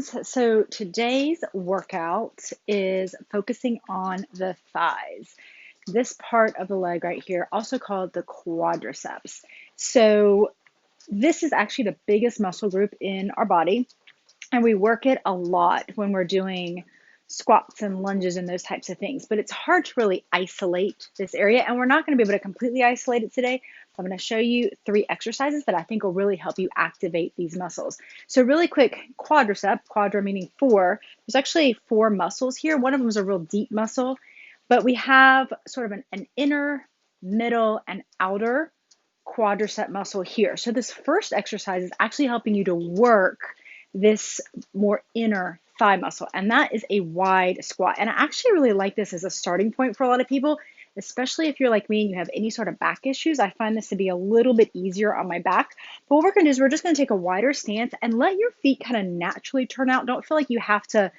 friends. So today's workout is focusing on the thighs. This part of the leg right here, also called the quadriceps. So this is actually the biggest muscle group in our body, and we work it a lot when we're doing squats and lunges and those types of things. But it's hard to really isolate this area, and we're not going to be able to completely isolate it today. So I'm going to show you 3 exercises that I think will really help you activate these muscles. So really quick, quadricep, quadra meaning 4. There's actually 4 muscles here. One of them is a real deep muscle, but we have sort of an inner, middle, and outer quadricep muscle here. So this first exercise is actually helping you to work this more inner thigh muscle, and that is a wide squat. And I actually really like this as a starting point for a lot of people, especially if you're like me and you have any sort of back issues. I find this to be a little bit easier on my back. But what we're going to do is we're just going to take a wider stance and let your feet kind of naturally turn out. Don't feel like you have to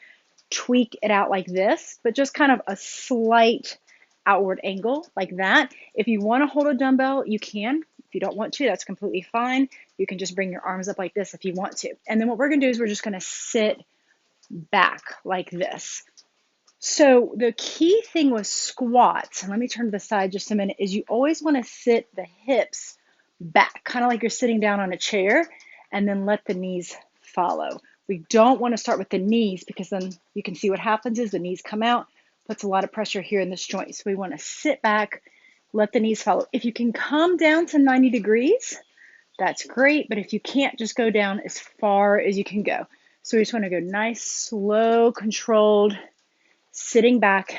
tweak it out like this, but just kind of a slight outward angle like that. If you want to hold a dumbbell, you can. If you don't want to, that's completely fine. You can just bring your arms up like this if you want to. And then what we're going to do is we're just going to sit back like this. So the key thing with squats, and let me turn to the side just a minute, is you always want to sit the hips back, kind of like you're sitting down on a chair, and then let the knees follow. We don't want to start with the knees because then you can see what happens is the knees come out, puts a lot of pressure here in this joint. So we want to sit back, let the knees follow. If you can come down to 90 degrees, that's great, but if you can't, just go down as far as you can go. So we just want to go nice, slow, controlled, sitting back,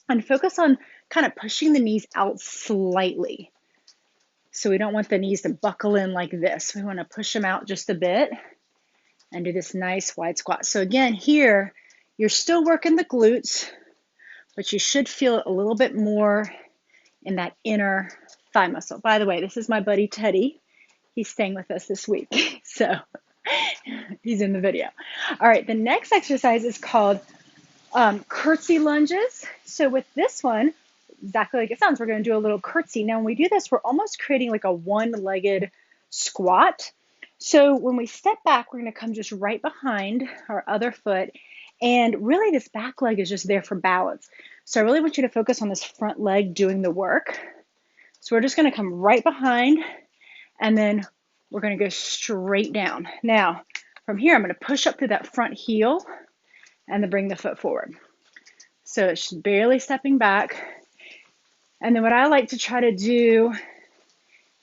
and focus on kind of pushing the knees out slightly. So we don't want the knees to buckle in like this. We want to push them out just a bit and do this nice wide squat. So again, here, you're still working the glutes, but you should feel it a little bit more in that inner thigh muscle. By the way, this is my buddy Teddy. He's staying with us this week, so he's in the video. All right, the next exercise is called Curtsy Lunges. So with this one, exactly like it sounds, we're going to do a little curtsy. Now, when we do this, we're almost creating like a one-legged squat. So when we step back, we're going to come just right behind our other foot. And really, this back leg is just there for balance. So I really want you to focus on this front leg doing the work. So we're just going to come right behind, and then we're going to go straight down. Now, from here, I'm going to push up through that front heel and then bring the foot forward. So it's just barely stepping back. And then what I like to try to do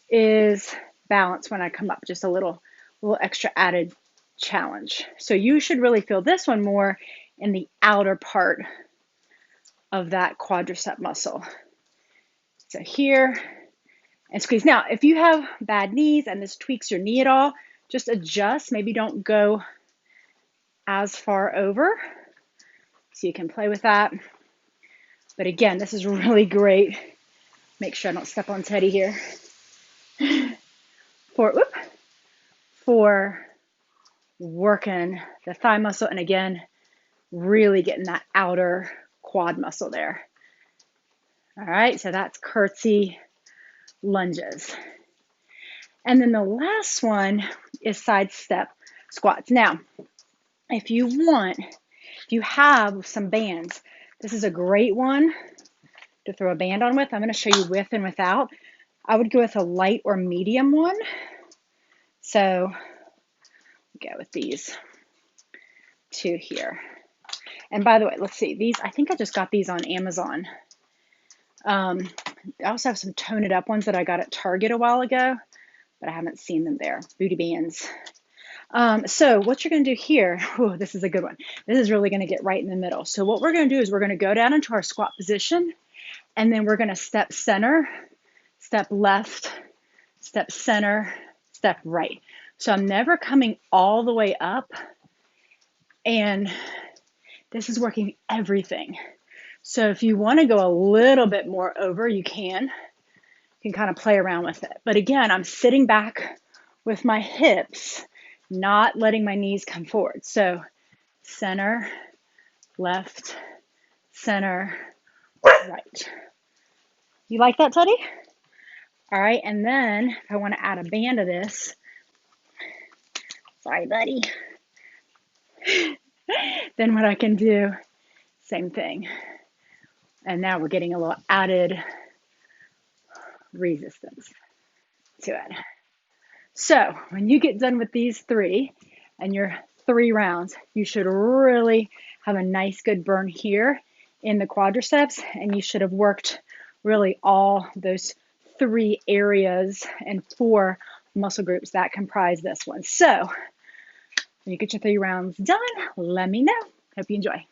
is balance when I come up, just a little extra added challenge. So you should really feel this one more in the outer part of that quadricep muscle. So here, and squeeze. Now, if you have bad knees and this tweaks your knee at all, just adjust. Maybe don't go as far over. So you can play with that. But again, this is really great. Make sure I don't step on Teddy here. For working the thigh muscle, and again, really getting that outer quad muscle there. All right, so that's curtsy lunges. And then the last one is side step squats. Now, if you have some bands, this is a great one to throw a band on with. I'm going to show you with and without. I would go with a light or medium one. So go with these 2 here. And by the way, let's see, these, I think I just got these on Amazon. I also have some tone it up ones that I got at Target a while ago, but I haven't seen them there. Booty bands. So what you're going to do here, this is a good one. This is really going to get right in the middle. So what we're going to do is we're going to go down into our squat position, and then we're going to step center, step left, step center, step right. So I'm never coming all the way up, and this is working everything. So if you want to go a little bit more over, you can kind of play around with it. But again, I'm sitting back with my hips, not letting my knees come forward. So center, left, center, right. You like that, Teddy? All right, and then if I want to add a band to this, sorry, buddy. then what I can do, same thing. And now we're getting a little added resistance to it. So when you get done with these three and your 3 rounds, you should really have a nice good burn here in the quadriceps, and you should have worked really all those 3 areas and 4 muscle groups that comprise this one. So when you get your 3 rounds done, let me know. Hope you enjoy.